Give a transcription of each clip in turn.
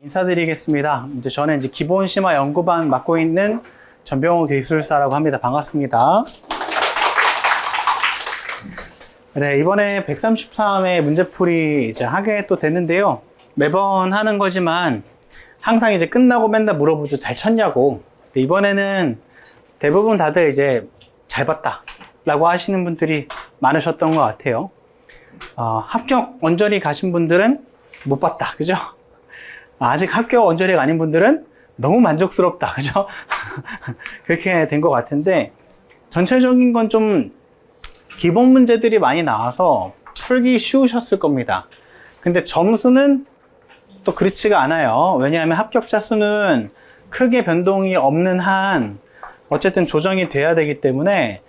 인사드리겠습니다. 저는 기본 심화 연구반 맡고 있는 전병호 기술사라고 합니다. 반갑습니다. 네, 이번에 133회 문제풀이 하게 또 됐는데요. 매번 하는 거지만 항상 끝나고 맨날 물어보죠. 잘 쳤냐고. 이번에는 대부분 다들 잘 봤다 라고 하시는 분들이 많으셨던 것 같아요. 합격 언저리 가신 분들은 못 봤다. 그죠? 아직 합격 언저리가 아닌 분들은 너무 만족스럽다. 그죠? 그렇게 된 것 같은데, 전체적인 건 좀 기본 문제들이 많이 나와서 풀기 쉬우셨을 겁니다. 근데 점수는 또 그렇지가 않아요. 왜냐하면 합격자 수는 크게 변동이 없는 한 어쨌든 조정이 돼야 되기 때문에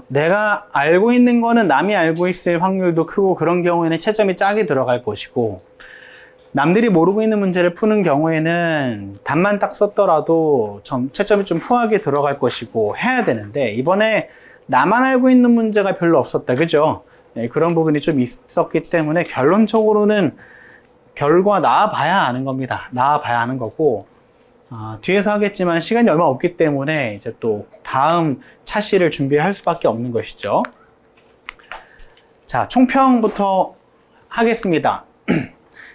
내가 알고 있는 거는 남이 알고 있을 확률도 크고, 그런 경우에는 채점이 짜게 들어갈 것이고, 남들이 모르고 있는 문제를 푸는 경우에는 답만 딱 썼더라도 채점이 좀 후하게 들어갈 것이고 해야 되는데, 이번에 나만 알고 있는 문제가 별로 없었다. 그죠? 네, 그런 부분이 좀 있었기 때문에 결론적으로는 결과 나와봐야 아는 겁니다. 나와봐야 아는 거고, 뒤에서 하겠지만 시간이 얼마 없기 때문에 또 다음 차시를 준비할 수밖에 없는 것이죠. 자, 총평부터 하겠습니다.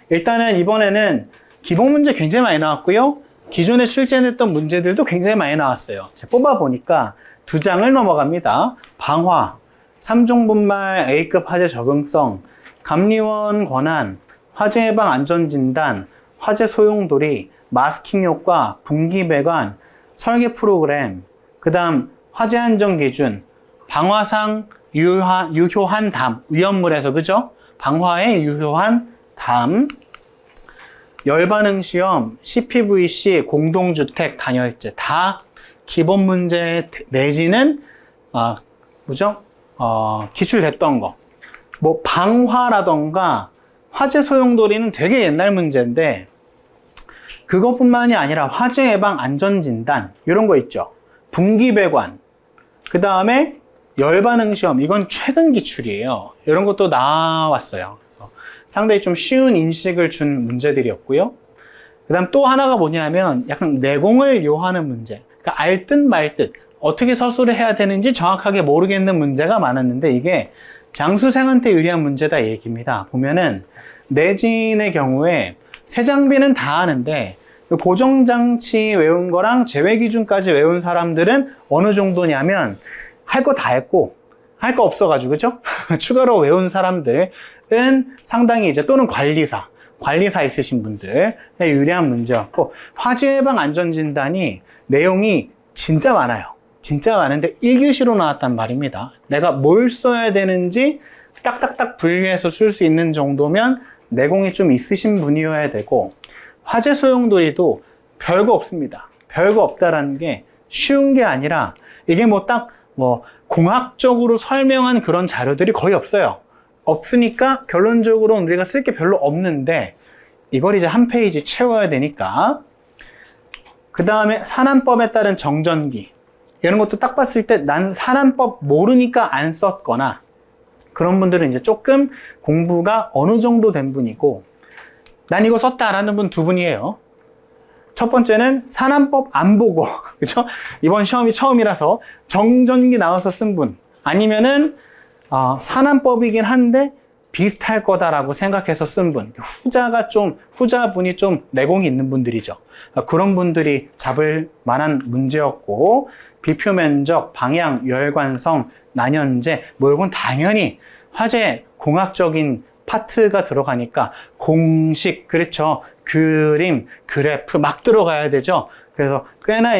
일단은 이번에는 기본 문제 굉장히 많이 나왔고요. 기존에 출제했던 문제들도 굉장히 많이 나왔어요. 제가 뽑아보니까 2장을 넘어갑니다. 방화, 3종 분말 A급 화재 적응성, 감리원 권한, 화재 예방 안전진단, 화재 소용돌이, 마스킹 효과, 분기 배관, 설계 프로그램, 그 다음 화재 안전 기준, 방화상 유효한 담, 위험물에서, 그죠? 방화에 유효한 담, 열반응 시험, CPVC, 공동주택, 단열재, 다 기본 문제 내지는 기출됐던 거. 뭐 방화라던가 화재 소용돌이는 되게 옛날 문제인데, 그것뿐만이 아니라 화재 예방 안전진단 이런 거 있죠. 분기배관, 그 다음에 열반응 시험, 이건 최근 기출이에요. 이런 것도 나왔어요. 그래서 상당히 좀 쉬운 인식을 준 문제들이었고요. 그 다음 또 하나가 뭐냐면 약간 내공을 요하는 문제, 그러니까 알 듯 말 듯 어떻게 서술을 해야 되는지 정확하게 모르겠는 문제가 많았는데, 이게 장수생한테 유리한 문제다 이 얘기입니다. 보면은 내진의 경우에 새 장비는 다 아는데 보정장치 외운 거랑 제외기준까지 외운 사람들은 어느 정도냐면 할 거 다 했고 할 거 없어가지고, 그죠? 추가로 외운 사람들은 상당히 또는 관리사 있으신 분들 유리한 문제였고, 화재 예방 안전진단이 내용이 진짜 많아요. 진짜 많은데 1교시로 나왔단 말입니다. 내가 뭘 써야 되는지 딱딱딱 분류해서 쓸 수 있는 정도면 내공이 좀 있으신 분이어야 되고, 화재 소용돌이도 별거 없습니다. 별거 없다라는 게 쉬운 게 아니라, 이게 공학적으로 설명한 그런 자료들이 거의 없어요. 없으니까 결론적으로 우리가 쓸 게 별로 없는데, 이걸 한 페이지 채워야 되니까. 그 다음에 산안법에 따른 정전기, 이런 것도 딱 봤을 때 난 산안법 모르니까 안 썼거나, 그런 분들은 조금 공부가 어느 정도 된 분이고, 난 이거 썼다라는 분 2분이에요. 첫 번째는 산안법 안 보고, 그죠? 이번 시험이 처음이라서 정전기 나와서 쓴 분, 아니면은 산안법이긴 한데 비슷할 거다라고 생각해서 쓴 분, 후자분이 좀 내공이 있는 분들이죠. 그런 분들이 잡을 만한 문제였고, 비표 면적, 방향, 열관성, 난연제, 이건 당연히 화재 공학적인 파트가 들어가니까 공식, 그렇죠. 그림, 그래프 막 들어가야 되죠. 그래서 꽤나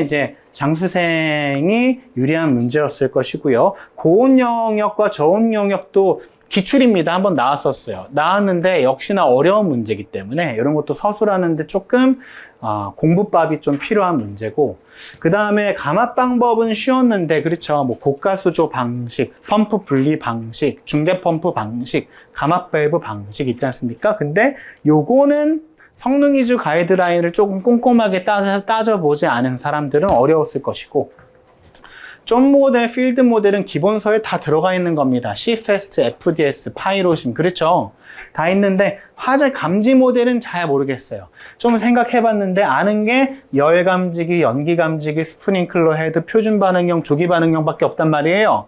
장수생이 유리한 문제였을 것이고요. 고온 영역과 저온 영역도 기출입니다. 한번 나왔었어요. 나왔는데 역시나 어려운 문제이기 때문에 이런 것도 서술하는데 조금 공부밥이 좀 필요한 문제고, 그 다음에 감압 방법은 쉬웠는데, 그렇죠. 고가수조 방식, 펌프 분리 방식, 중대 펌프 방식, 감압 밸브 방식 있지 않습니까? 근데 요거는 성능 위주 가이드라인을 조금 꼼꼼하게 따져보지 않은 사람들은 어려웠을 것이고, 점 모델, 필드 모델은 기본서에 다 들어가 있는 겁니다. CFAST, FDS, 파이로심, 그렇죠? 다 있는데 화재 감지 모델은 잘 모르겠어요. 좀 생각해봤는데 아는 게 열 감지기, 연기 감지기, 스프링클러 헤드, 표준 반응형, 조기 반응형밖에 없단 말이에요.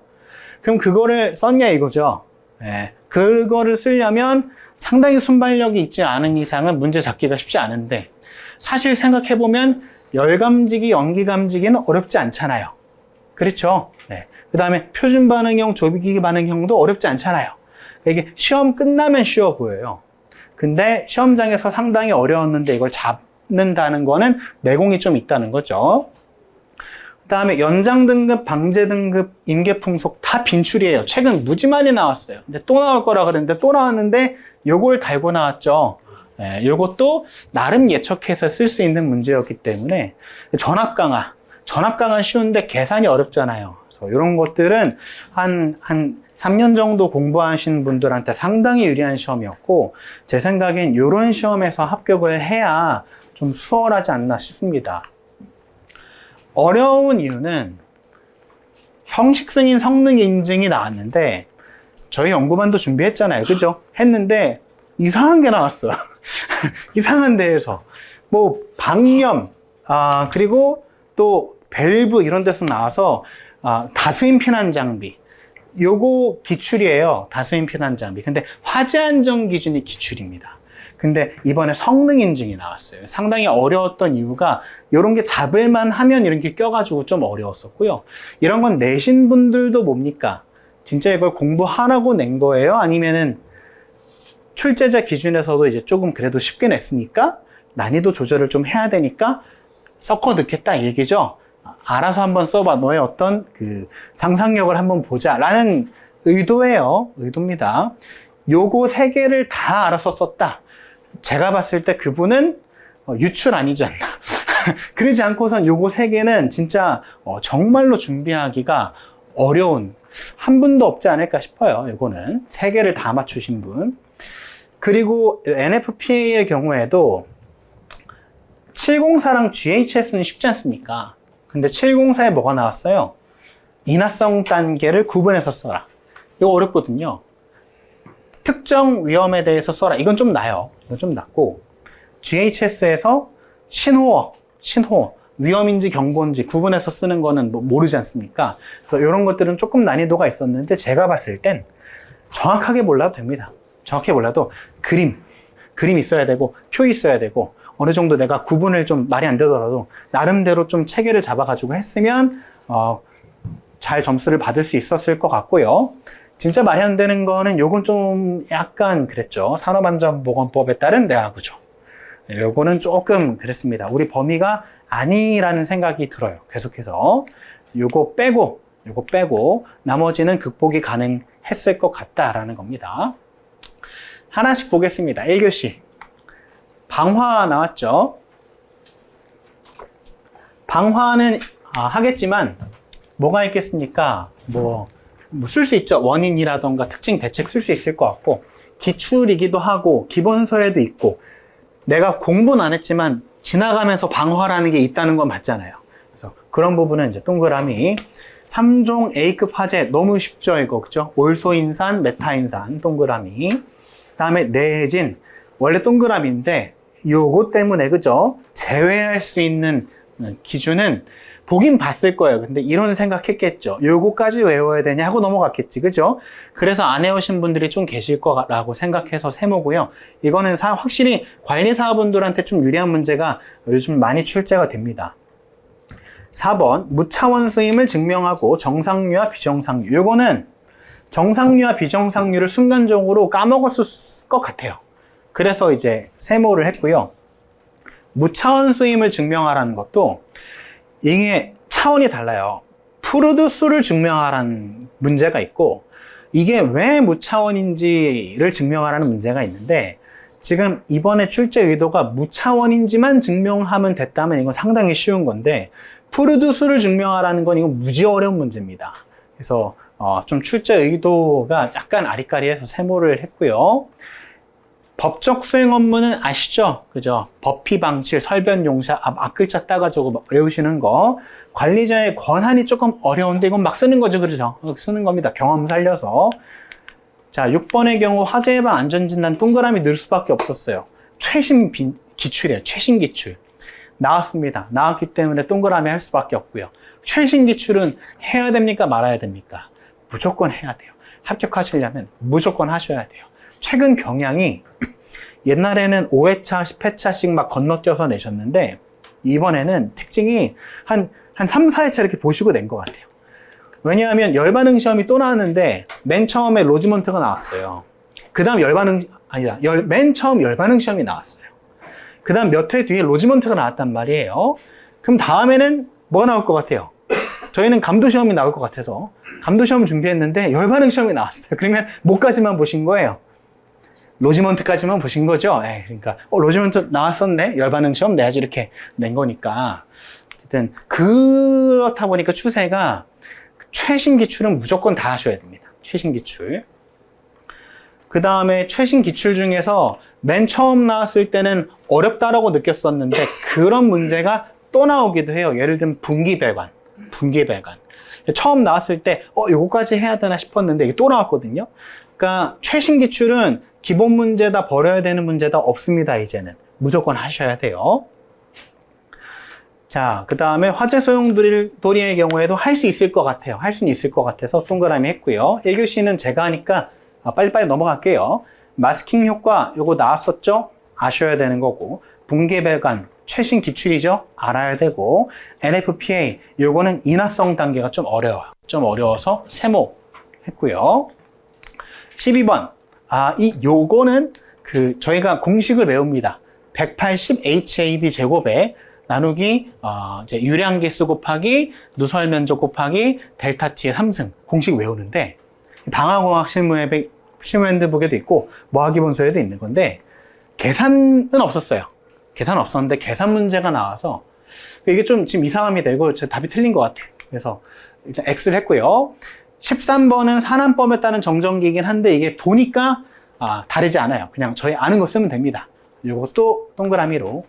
그럼 그거를 썼냐 이거죠. 네. 그거를 쓰려면 상당히 순발력이 있지 않은 이상은 문제 잡기가 쉽지 않은데, 사실 생각해보면 열 감지기, 연기 감지기는 어렵지 않잖아요. 그렇죠? 네. 그 다음에 표준 반응형, 조기 반응형도 어렵지 않잖아요. 이게 시험 끝나면 쉬워 보여요. 근데 시험장에서 상당히 어려웠는데 이걸 잡는다는 거는 내공이 좀 있다는 거죠. 그 다음에 연장 등급, 방제 등급, 임계 풍속 다 빈출이에요. 최근 무지 많이 나왔어요. 근데 또 나올 거라 그랬는데 또 나왔는데 요걸 달고 나왔죠. 네, 요것도 나름 예측해서 쓸 수 있는 문제였기 때문에 전압 강화 쉬운데 계산이 어렵잖아요. 그래서 이런 것들은 한 3년 정도 공부하신 분들한테 상당히 유리한 시험이었고, 제 생각엔 이런 시험에서 합격을 해야 좀 수월하지 않나 싶습니다. 어려운 이유는 형식 승인 성능 인증이 나왔는데, 저희 연구반도 준비했잖아요. 그죠? 했는데 이상한 게 나왔어. 이상한 데에서 뭐 방염, 그리고 또 밸브 이런 데서 나와서 다수인 피난 장비, 요거 기출이에요. 다수인 피난 장비. 근데 화재 안전 기준이 기출입니다. 근데 이번에 성능 인증이 나왔어요. 상당히 어려웠던 이유가 이런 게 잡을만 하면 이런 게 껴가지고 좀 어려웠었고요. 이런 건 내신 분들도 뭡니까? 진짜 이걸 공부하라고 낸 거예요? 아니면은 출제자 기준에서도 이제 조금 그래도 쉽게 냈으니까 난이도 조절을 좀 해야 되니까 섞어 넣겠다 이 얘기죠. 알아서 한번 써봐. 너의 어떤 그 상상력을 한번 보자 라는 의도입니다. 요거 세 개를 다 알아서 썼다. 제가 봤을 때 그분은 유출 아니지 않나. 그러지 않고선 요거 세 개는 진짜 정말로 준비하기가 어려운 한 분도 없지 않을까 싶어요. 요거는 세 개를 다 맞추신 분. 그리고 NFPA의 경우에도 704랑 GHS는 쉽지 않습니까? 근데 704에 뭐가 나왔어요? 인화성 단계를 구분해서 써라. 이거 어렵거든요. 특정 위험에 대해서 써라. 이건 좀 나요. 이건 좀 낫고, GHS에서 신호어, 위험인지 경고인지 구분해서 쓰는 거는 뭐 모르지 않습니까? 그래서 이런 것들은 조금 난이도가 있었는데, 제가 봤을 땐 정확하게 몰라도 됩니다. 정확히 몰라도 그림 있어야 되고, 표 있어야 되고, 어느 정도 내가 구분을 좀 말이 안 되더라도 나름대로 좀 체계를 잡아가지고 했으면 잘 점수를 받을 수 있었을 것 같고요. 진짜 말이 안 되는 거는 요건 좀 약간 그랬죠. 산업안전보건법에 따른 내화구조. 요거는 조금 그랬습니다. 우리 범위가 아니라는 생각이 들어요. 계속해서 요거 빼고 나머지는 극복이 가능했을 것 같다라는 겁니다. 하나씩 보겠습니다. 1교시. 방화 나왔죠. 방화는 하겠지만 뭐가 있겠습니까? 뭐 쓸 수 있죠. 원인이라던가 특징 대책 쓸 수 있을 것 같고, 기출이기도 하고 기본서에도 있고, 내가 공부는 안 했지만 지나가면서 방화라는 게 있다는 건 맞잖아요. 그래서 그런 부분은 이제 동그라미. 3종 A급 화재 너무 쉽죠, 이거. 그죠? 올소인산, 메타인산 동그라미. 다음에 내진, 원래 동그라미인데 요거 때문에, 그죠? 제외할 수 있는 기준은 보긴 봤을 거예요. 근데 이런 생각했겠죠. 요거까지 외워야 되냐 하고 넘어갔겠지, 그죠? 그래서 안 외우신 분들이 좀 계실 거라고 생각해서 세모고요. 이거는 확실히 관리사분들한테 좀 유리한 문제가 요즘 많이 출제가 됩니다. 4번, 무차원수임을 증명하고 정상류와 비정상류. 요거는 정상류와 비정상류를 순간적으로 까먹었을 것 같아요. 그래서 이제 세모를 했고요. 무차원수임을 증명하라는 것도 이게 차원이 달라요. 푸르드 수를 증명하라는 문제가 있고, 이게 왜 무차원인지를 증명하라는 문제가 있는데, 지금 이번에 출제 의도가 무차원인지만 증명하면 됐다면 이건 상당히 쉬운 건데, 푸르드 수를 증명하라는 건 이건 무지 어려운 문제입니다. 그래서 좀 출제 의도가 약간 아리까리해서 세모를 했고요. 법적 수행 업무는 아시죠? 그죠? 법피 방칠, 설변 용사, 앞글자 따가지고 외우시는 거. 관리자의 권한이 조금 어려운데 이건 막 쓰는 거죠. 그죠? 쓰는 겁니다. 경험 살려서. 자, 6번의 경우 화재 예방 안전진단 동그라미 넣을 수밖에 없었어요. 최신 기출이에요. 최신 기출. 나왔습니다. 나왔기 때문에 동그라미 할 수밖에 없고요. 최신 기출은 해야 됩니까? 말아야 됩니까? 무조건 해야 돼요. 합격하시려면 무조건 하셔야 돼요. 최근 경향이 옛날에는 5회차, 10회차씩 막 건너뛰어서 내셨는데 이번에는 특징이 한 3, 4회차 이렇게 보시고 낸 것 같아요. 왜냐하면 열반응 시험이 또 나왔는데 맨 처음에 로지먼트가 나왔어요. 그 다음 맨 처음 열반응 시험이 나왔어요. 그 다음 몇 회 뒤에 로지먼트가 나왔단 말이에요. 그럼 다음에는 뭐가 나올 것 같아요? 저희는 감도 시험이 나올 것 같아서 감도 시험 준비했는데 열반응 시험이 나왔어요. 그러면 뭐까지만 보신 거예요? 로지먼트까지만 보신 거죠? 그러니까 로지먼트 나왔었네? 열반응 시험 내야지 이렇게 낸 거니까. 어쨌든 그렇다 보니까 추세가 최신 기출은 무조건 다 하셔야 됩니다. 최신 기출. 그 다음에 최신 기출 중에서 맨 처음 나왔을 때는 어렵다라고 느꼈었는데 그런 문제가 또 나오기도 해요. 예를 들면 분기배관. 처음 나왔을 때 요거까지 해야 되나 싶었는데 이게 또 나왔거든요. 그러니까 최신 기출은 기본 문제다, 버려야 되는 문제다 없습니다. 이제는 무조건 하셔야 돼요. 자, 그 다음에 화재 소용돌이의 경우에도 할 수 있을 것 같아요. 할 수는 있을 것 같아서 동그라미 했고요. 1교시는 제가 하니까 빨리빨리 넘어갈게요. 마스킹 효과 요거 나왔었죠? 아셔야 되는 거고, 붕괴배관 최신 기출이죠? 알아야 되고, NFPA 요거는 인화성 단계가 좀 어려워요. 좀 어려워서 세모 했고요. 12번 요거는 저희가 공식을 외웁니다. 180 HAB 제곱에 나누기 이제 유량계수 곱하기 누설 면적 곱하기 델타 T의 3승 공식 외우는데 방화공학 실무핸드북에도 있고 모의기본서에도 있는 건데 계산은 없었어요. 계산 없었는데 계산 문제가 나와서 이게 좀 지금 이상합니다. 이거 제 답이 틀린 것 같아요. 그래서 일단 X를 했고요. 13번은 산안법에 따른 정전기이긴 한데 이게 보니까 다르지 않아요. 그냥 저희 아는 거 쓰면 됩니다. 이것도 동그라미로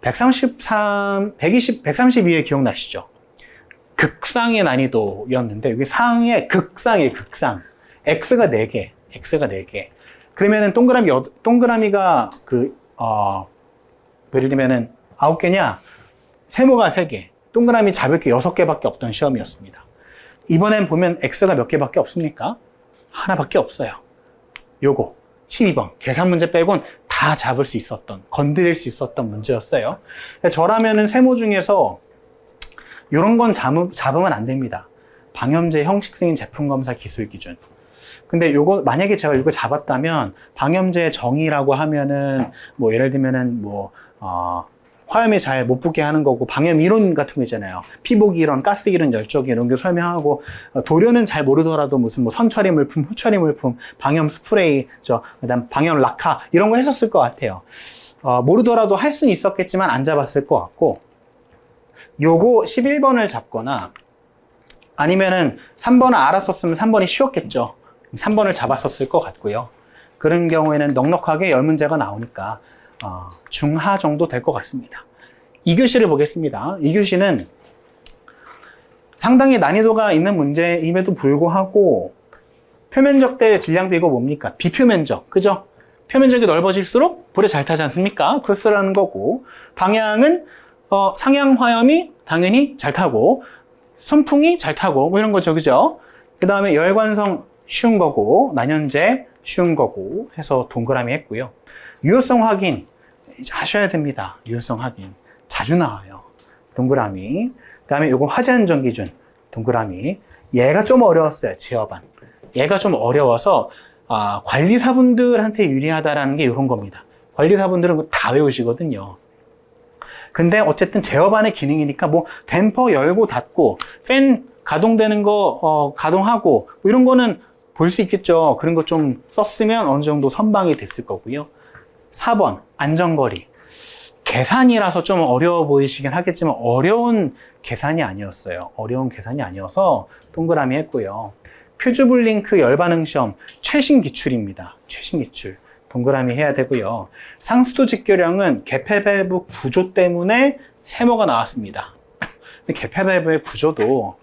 132회 기억나시죠? 극상의 난이도였는데 여기 상의 극상의 극상. X가 4개. 그러면은 동그라미가 예를 들면은 9개냐? 세모가 3개. 동그라미 잡을 게 6개밖에 없던 시험이었습니다. 이번엔 보면 X가 몇 개밖에 없습니까? 하나밖에 없어요. 요거 12번 계산 문제 빼곤 다 잡을 수 있었던, 건드릴 수 있었던 문제였어요. 저라면은 세모 중에서 이런 건 잡으면 안 됩니다. 방염제 형식 승인 제품 검사 기술 기준. 근데 요거 만약에 제가 이거 잡았다면 방염제 정의라고 하면은 뭐 예를 들면은 화염이 잘 못 붙게 하는 거고 방염 이론 같은 거 있잖아요. 피복 이론, 가스 이론, 열적 이론 거 설명하고 도료는 잘 모르더라도 무슨 뭐 선처리 물품, 후처리 물품, 방염 스프레이, 그다음 방염 락화 이런 거 했었을 것 같아요. 모르더라도 할 수는 있었겠지만 안 잡았을 것 같고 요거 11번을 잡거나 아니면은 3번을 알았었으면 3번이 쉬웠겠죠. 3번을 잡았었을 것 같고요. 그런 경우에는 넉넉하게 10문제가 나오니까 중하 정도 될 것 같습니다. 2교시를 보겠습니다. 2교시는 상당히 난이도가 있는 문제임에도 불구하고 표면적 대 질량비 이거 뭡니까? 비표면적, 그죠? 표면적이 넓어질수록 불에 잘 타지 않습니까? 그거 쓰라는 거고 방향은 상향 화염이 당연히 잘 타고 선풍이 잘 타고 뭐 이런 거죠, 그죠? 그 다음에 열관성 쉬운 거고 난연제 쉬운 거고 해서 동그라미 했고요. 유효성 확인 이제 하셔야 됩니다. 유효성 확인 자주 나와요. 동그라미. 그 다음에 이거 화재 안전 기준 동그라미. 얘가 좀 어려웠어요. 제어반. 얘가 좀 어려워서 관리사분들한테 유리하다라는 게 이런 겁니다. 관리사분들은 다 외우시거든요. 근데 어쨌든 제어반의 기능이니까 뭐 댐퍼 열고 닫고 팬 가동되는 거 가동하고 뭐 이런 거는 볼 수 있겠죠. 그런 거 좀 썼으면 어느 정도 선방이 됐을 거고요. 4번 안전거리. 계산이라서 좀 어려워 보이시긴 하겠지만 어려운 계산이 아니었어요. 어려운 계산이 아니어서 동그라미 했고요. 퓨즈블링크 열반응 시험 최신 기출입니다. 최신 기출 동그라미 해야 되고요. 상수도 직교량은 개폐 밸브 구조 때문에 세모가 나왔습니다. 근데 개폐 밸브의 구조도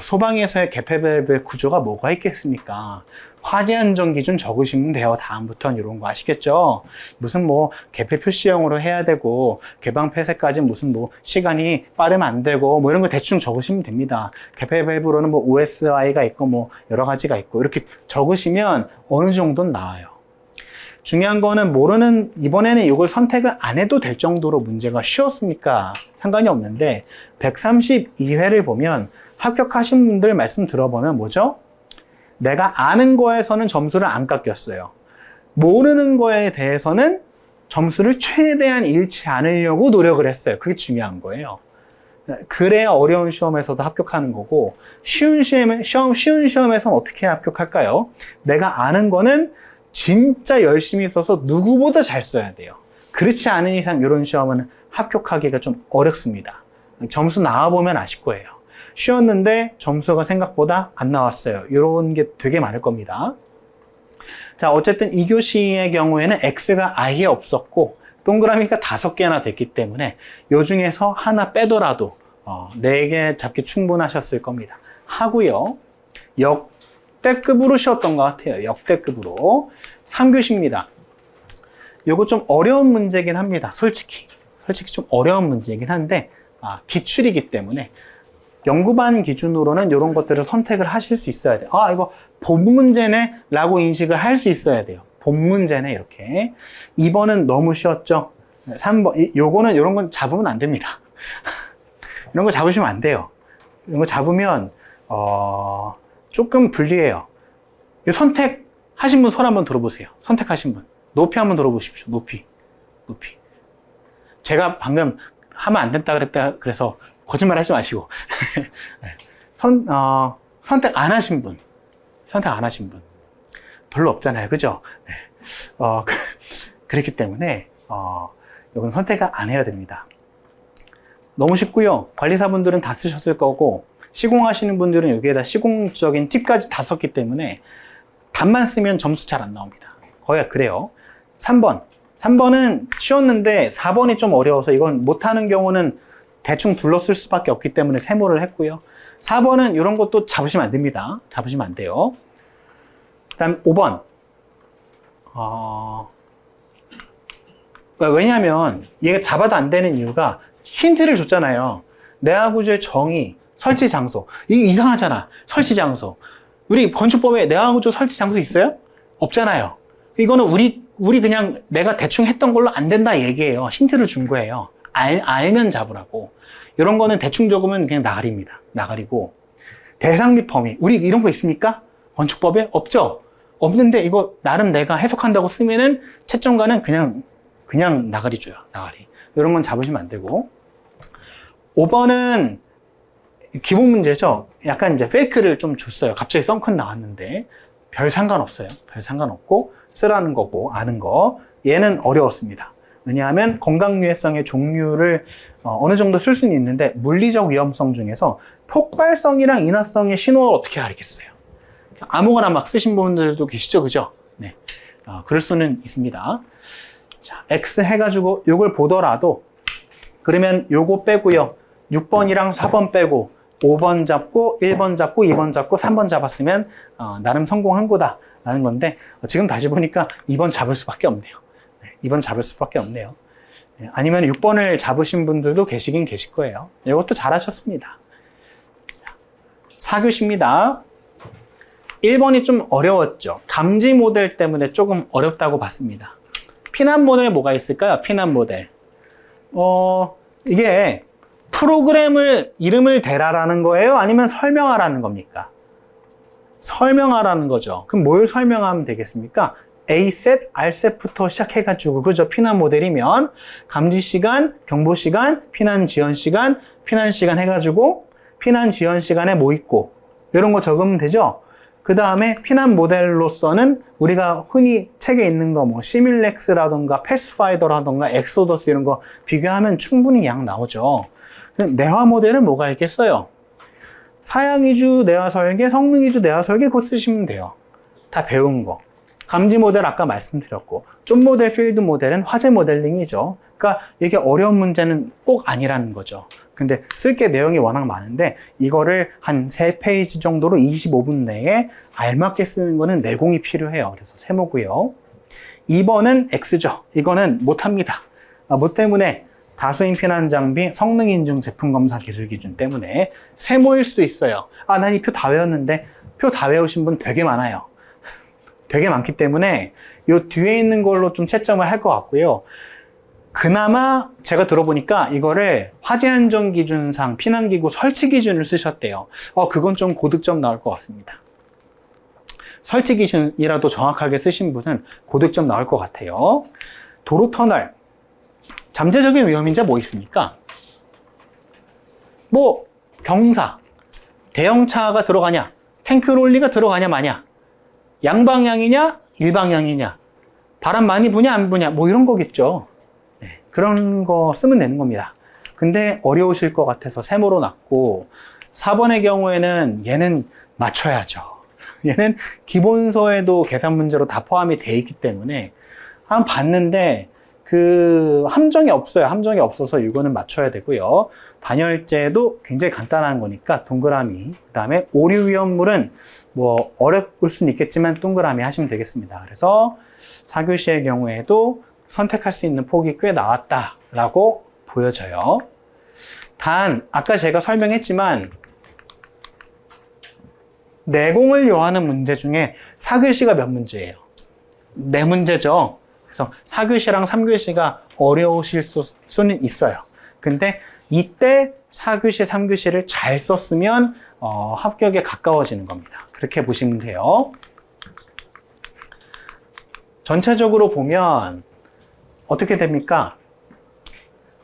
소방에서의 개폐 밸브의 구조가 뭐가 있겠습니까? 화재 안전 기준 적으시면 돼요. 다음부터는 이런 거 아시겠죠? 무슨 뭐 개폐 표시형으로 해야 되고 개방 폐쇄까지 무슨 뭐 시간이 빠르면 안 되고 뭐 이런 거 대충 적으시면 됩니다. 개폐 밸브로는 뭐 OSI가 있고 뭐 여러 가지가 있고 이렇게 적으시면 어느 정도는 나와요. 중요한 거는 이번에는 이걸 선택을 안 해도 될 정도로 문제가 쉬웠으니까 상관이 없는데 132회를 보면 합격하신 분들 말씀 들어보면 뭐죠? 내가 아는 거에서는 점수를 안 깎였어요. 모르는 거에 대해서는 점수를 최대한 잃지 않으려고 노력을 했어요. 그게 중요한 거예요. 그래야 어려운 시험에서도 합격하는 거고 쉬운 시험에서는 어떻게 합격할까요? 내가 아는 거는 진짜 열심히 써서 누구보다 잘 써야 돼요. 그렇지 않은 이상 이런 시험은 합격하기가 좀 어렵습니다. 점수 나와보면 아실 거예요. 쉬웠는데 점수가 생각보다 안 나왔어요. 이런 게 되게 많을 겁니다. 자, 어쨌든 2교시의 경우에는 X가 아예 없었고 동그라미가 5개나 됐기 때문에 이 중에서 하나 빼더라도 4개 잡기 충분하셨을 겁니다. 하고요. 역대급으로 쉬웠던 것 같아요. 역대급으로. 3교시입니다. 요거 좀 어려운 문제긴 합니다. 솔직히 좀 어려운 문제이긴 한데 기출이기 때문에 연구반 기준으로는 이런 것들을 선택을 하실 수 있어야 돼요. 이거 본 문제네 라고 인식을 할 수 있어야 돼요. 본 문제네 이렇게. 2번은 너무 쉬웠죠. 3번 요거는 이런 건 잡으면 안 됩니다. 이런 거 잡으시면 안 돼요. 이런 거 잡으면 조금 불리해요. 선택하신 분 손 한번 들어보세요. 선택하신 분 높이 한번 들어보십시오. 높이. 제가 방금 하면 안 된다 그래서 거짓말 하지 마시고 선택 안 하신 분 별로 없잖아요, 그죠? 네. 그렇기 때문에 이건 선택을 안 해야 됩니다. 너무 쉽고요. 관리사분들은 다 쓰셨을 거고 시공하시는 분들은 여기에다 시공적인 팁까지 다 썼기 때문에 답만 쓰면 점수 잘 안 나옵니다. 거의 그래요. 3번은 쉬웠는데 4번이 좀 어려워서 이건 못하는 경우는 대충 둘러쓸 수밖에 없기 때문에 세모를 했고요. 4번은 이런 것도 잡으시면 안 됩니다. 잡으시면 안 돼요. 그 다음 5번. 왜냐하면 얘가 잡아도 안 되는 이유가 힌트를 줬잖아요. 내화구조의 정의, 설치 장소. 이게 이상하잖아. 설치 장소. 우리 건축법에 내화구조 설치 장소 있어요? 없잖아요. 이거는 우리 그냥 내가 대충 했던 걸로 안 된다 얘기예요. 힌트를 준 거예요. 알면 잡으라고. 이런 거는 대충 적으면 그냥 나가리입니다. 나가리고. 대상 및 범위. 우리 이런 거 있습니까? 건축법에? 없죠? 없는데 이거 나름 내가 해석한다고 쓰면은 채점가는 그냥 나가리 줘요. 나가리. 이런 건 잡으시면 안 되고. 5번은 기본 문제죠. 약간 이제 페이크를 좀 줬어요. 갑자기 썬큰 나왔는데 별 상관없어요. 별 상관없고 쓰라는 거고 아는 거. 얘는 어려웠습니다. 왜냐하면 건강유해성의 종류를 어느 정도 쓸 수는 있는데 물리적 위험성 중에서 폭발성이랑 인화성의 신호를 어떻게 알겠어요? 아무거나 막 쓰신 분들도 계시죠, 그죠? 네, 그럴 수는 있습니다. 자, X 해가지고 요걸 보더라도 그러면 요거 빼고요. 6번이랑 4번 빼고 5번 잡고 1번 잡고 2번 잡고 3번 잡았으면 나름 성공한 거다라는 건데 지금 다시 보니까 2번 잡을 수밖에 없네요. 2번 잡을 수밖에 없네요. 아니면 6번을 잡으신 분들도 계시긴 계실 거예요. 이것도 잘하셨습니다. 4교시입니다. 1번이 좀 어려웠죠. 감지 모델 때문에 조금 어렵다고 봤습니다. 피난 모델 뭐가 있을까요? 피난 모델. 이게 프로그램을 이름을 대라라는 거예요? 아니면 설명하라는 겁니까? 설명하라는 거죠. 그럼 뭘 설명하면 되겠습니까? A셋, R셋부터 시작해가지고, 그죠? 피난 모델이면, 감지 시간, 경보 시간, 피난 지연 시간, 피난 시간 해가지고, 피난 지연 시간에 뭐 있고, 이런 거 적으면 되죠? 그 다음에 피난 모델로서는 우리가 흔히 책에 있는 거, 뭐, 시뮬렉스라던가, 패스파이더라던가, 엑소더스 이런 거 비교하면 충분히 양 나오죠. 내화 모델은 뭐가 있겠어요? 사양 위주 내화 설계, 성능 위주 내화 설계 그거 쓰시면 돼요. 다 배운 거. 감지 모델 아까 말씀드렸고, 좀 모델, 필드 모델은 화제 모델링이죠. 그러니까 이게 어려운 문제는 꼭 아니라는 거죠. 근데 쓸 게 내용이 워낙 많은데 이거를 한 3페이지 정도로 25분 내에 알맞게 쓰는 거는 내공이 필요해요. 그래서 세모고요. 2번은 X죠. 이거는 못합니다. 뭐 때문에? 다수인 피난 장비 성능 인증 제품 검사 기술 기준 때문에 세모일 수도 있어요. 난 이 표 다 외웠는데. 표 다 외우신 분 되게 많아요. 되게 많기 때문에 이 뒤에 있는 걸로 좀 채점을 할 것 같고요. 그나마 제가 들어보니까 이거를 화재 안전 기준상 피난기구 설치 기준을 쓰셨대요. 그건 좀 고득점 나올 것 같습니다. 설치 기준이라도 정확하게 쓰신 분은 고득점 나올 것 같아요. 도로 터널. 잠재적인 위험인자 뭐 있습니까? 뭐 경사, 대형차가 들어가냐, 탱크롤리가 들어가냐 마냐, 양방향이냐 일방향이냐, 바람 많이 부냐 안 부냐, 뭐 이런 거겠죠. 네, 그런 거 쓰면 되는 겁니다. 근데 어려우실 것 같아서 세모로 놨고, 4번의 경우에는 얘는 맞춰야죠. 얘는 기본서에도 계산 문제로 다 포함이 돼 있기 때문에 한번 봤는데 그 함정이 없어요. 함정이 없어서 이거는 맞춰야 되고요. 단열재도 굉장히 간단한 거니까 동그라미. 그 다음에 오류 위험물은 뭐 어려울 수는 있겠지만 동그라미 하시면 되겠습니다. 그래서 4교시의 경우에도 선택할 수 있는 폭이 꽤 나왔다라고 보여져요. 단 아까 제가 설명했지만 내공을 요하는 문제 중에 4교시가 몇 문제예요? 4문제죠. 그래서 4교시랑 3교시가 어려우실 수는 있어요. 근데 이때 4교시, 3교시를 잘 썼으면 합격에 가까워지는 겁니다. 그렇게 보시면 돼요. 전체적으로 보면 어떻게 됩니까?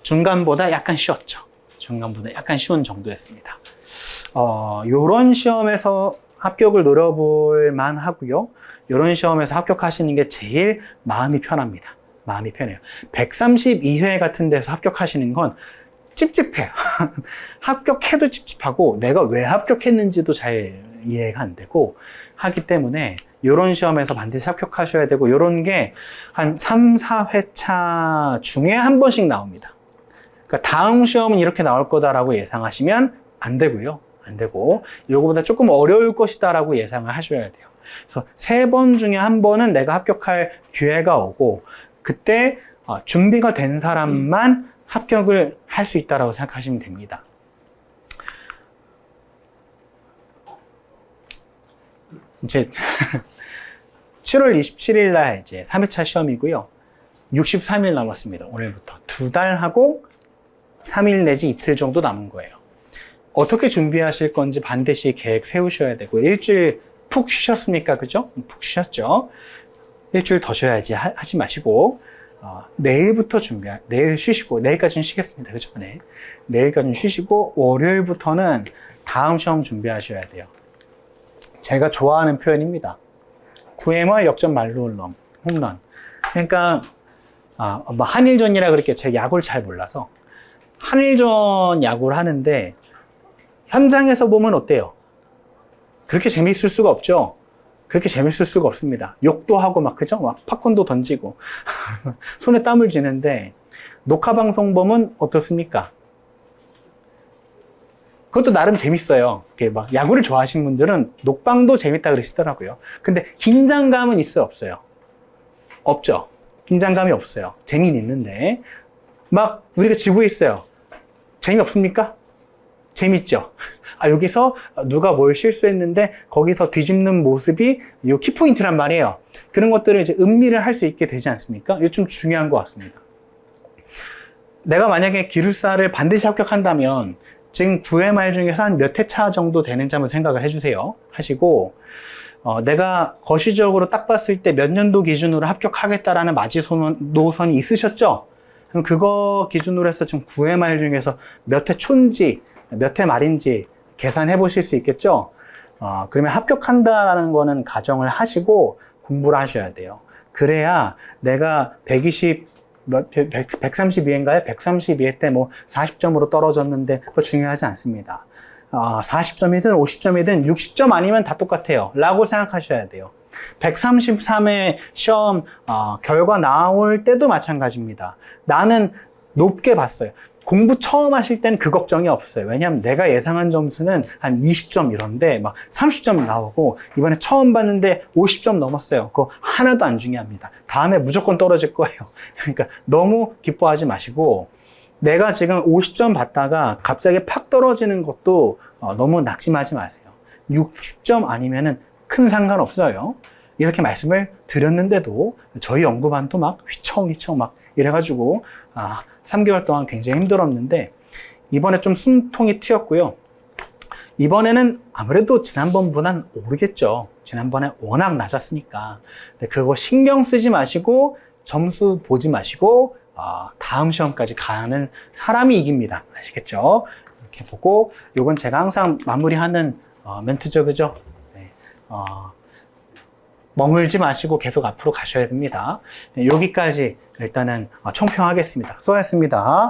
중간보다 약간 쉬웠죠. 중간보다 약간 쉬운 정도였습니다. 요런 시험에서 합격을 노려볼 만하고요. 이런 시험에서 합격하시는 게 제일 마음이 편합니다. 마음이 편해요. 132회 같은 데서 합격하시는 건 찝찝해요. 합격해도 찝찝하고 내가 왜 합격했는지도 잘 이해가 안 되고 하기 때문에 이런 시험에서 반드시 합격하셔야 되고, 이런 게 한 3, 4회차 중에 한 번씩 나옵니다. 그러니까 다음 시험은 이렇게 나올 거다라고 예상하시면 안 되고요. 안 되고 이거보다 조금 어려울 것이다라고 예상을 하셔야 돼요. 그래서 3번 중에 한 번은 내가 합격할 기회가 오고, 그때 준비가 된 사람만 합격을 할 수 있다라고 생각하시면 됩니다. 이제 7월 27일 날 이제 3회차 시험이고요. 63일 남았습니다. 오늘부터 2달 하고 3일 내지 이틀 정도 남은 거예요. 어떻게 준비하실 건지 반드시 계획 세우셔야 되고, 일주일 푹 쉬셨습니까? 그죠? 푹 쉬셨죠? 일주일 더 쉬어야지 하지 마시고, 내일부터 내일 쉬시고, 내일까지는 쉬겠습니다. 그죠? 네. 내일까지는 쉬시고, 월요일부터는 다음 시험 준비하셔야 돼요. 제가 좋아하는 표현입니다. 9회말 역전 말로 홈런. 그러니까, 뭐 한일전이라 그럴게요. 제가 야구를 잘 몰라서. 한일전 야구를 하는데, 현장에서 보면 어때요? 그렇게 재밌을 수가 없죠? 그렇게 재밌을 수가 없습니다. 욕도 하고 막, 그죠? 막 팝콘도 던지고. 손에 땀을 쥐는데, 녹화방송 보면 어떻습니까? 그것도 나름 재밌어요. 이렇게 막 야구를 좋아하시는 분들은 녹방도 재밌다 그러시더라고요. 근데 긴장감은 있어요, 없어요? 없죠? 긴장감이 없어요. 재미는 있는데. 막 우리가 지고 있어요. 재미없습니까? 재밌죠? 여기서 누가 뭘 실수했는데 거기서 뒤집는 모습이 이 키포인트란 말이에요. 그런 것들을 이제 음미를 할 수 있게 되지 않습니까? 이게 좀 중요한 것 같습니다. 내가 만약에 기술사를 반드시 합격한다면 지금 9회 말 중에서 한 몇 회차 정도 되는지 한번 생각을 해주세요. 하시고, 내가 거시적으로 딱 봤을 때 몇 년도 기준으로 합격하겠다라는 마지노선이 있으셨죠? 그럼 그거 기준으로 해서 지금 9회 말 중에서 몇 회 초인지, 몇 회 말인지 계산해 보실 수 있겠죠? 그러면 합격한다라는 거는 가정을 하시고 공부를 하셔야 돼요. 그래야 내가 132회인가요? 132회 때 뭐 40점으로 떨어졌는데 그거 중요하지 않습니다. 40점이든 50점이든 60점 아니면 다 똑같아요. 라고 생각하셔야 돼요. 133회 시험 결과 나올 때도 마찬가지입니다. 나는 높게 봤어요. 공부 처음 하실 때는 그 걱정이 없어요. 왜냐하면 내가 예상한 점수는 한 20점 이런데 막 30점 나오고 이번에 처음 봤는데 50점 넘었어요. 그거 하나도 안 중요합니다. 다음에 무조건 떨어질 거예요. 그러니까 너무 기뻐하지 마시고 내가 지금 50점 받다가 갑자기 팍 떨어지는 것도 너무 낙심하지 마세요. 60점 아니면은 큰 상관없어요. 이렇게 말씀을 드렸는데도 저희 연구반도 막 휘청휘청 막 이래가지고 3개월 동안 굉장히 힘들었는데 이번에 좀 숨통이 트였고요. 이번에는 아무래도 지난번보단 오르겠죠. 지난번에 워낙 낮았으니까. 근데 그거 신경 쓰지 마시고 점수 보지 마시고 다음 시험까지 가는 사람이 이깁니다. 아시겠죠? 이렇게 보고 이건 제가 항상 마무리하는 멘트죠. 그죠? 네. 머물지 마시고 계속 앞으로 가셔야 됩니다. 네, 여기까지 일단은 총평하겠습니다. 수고하셨습니다.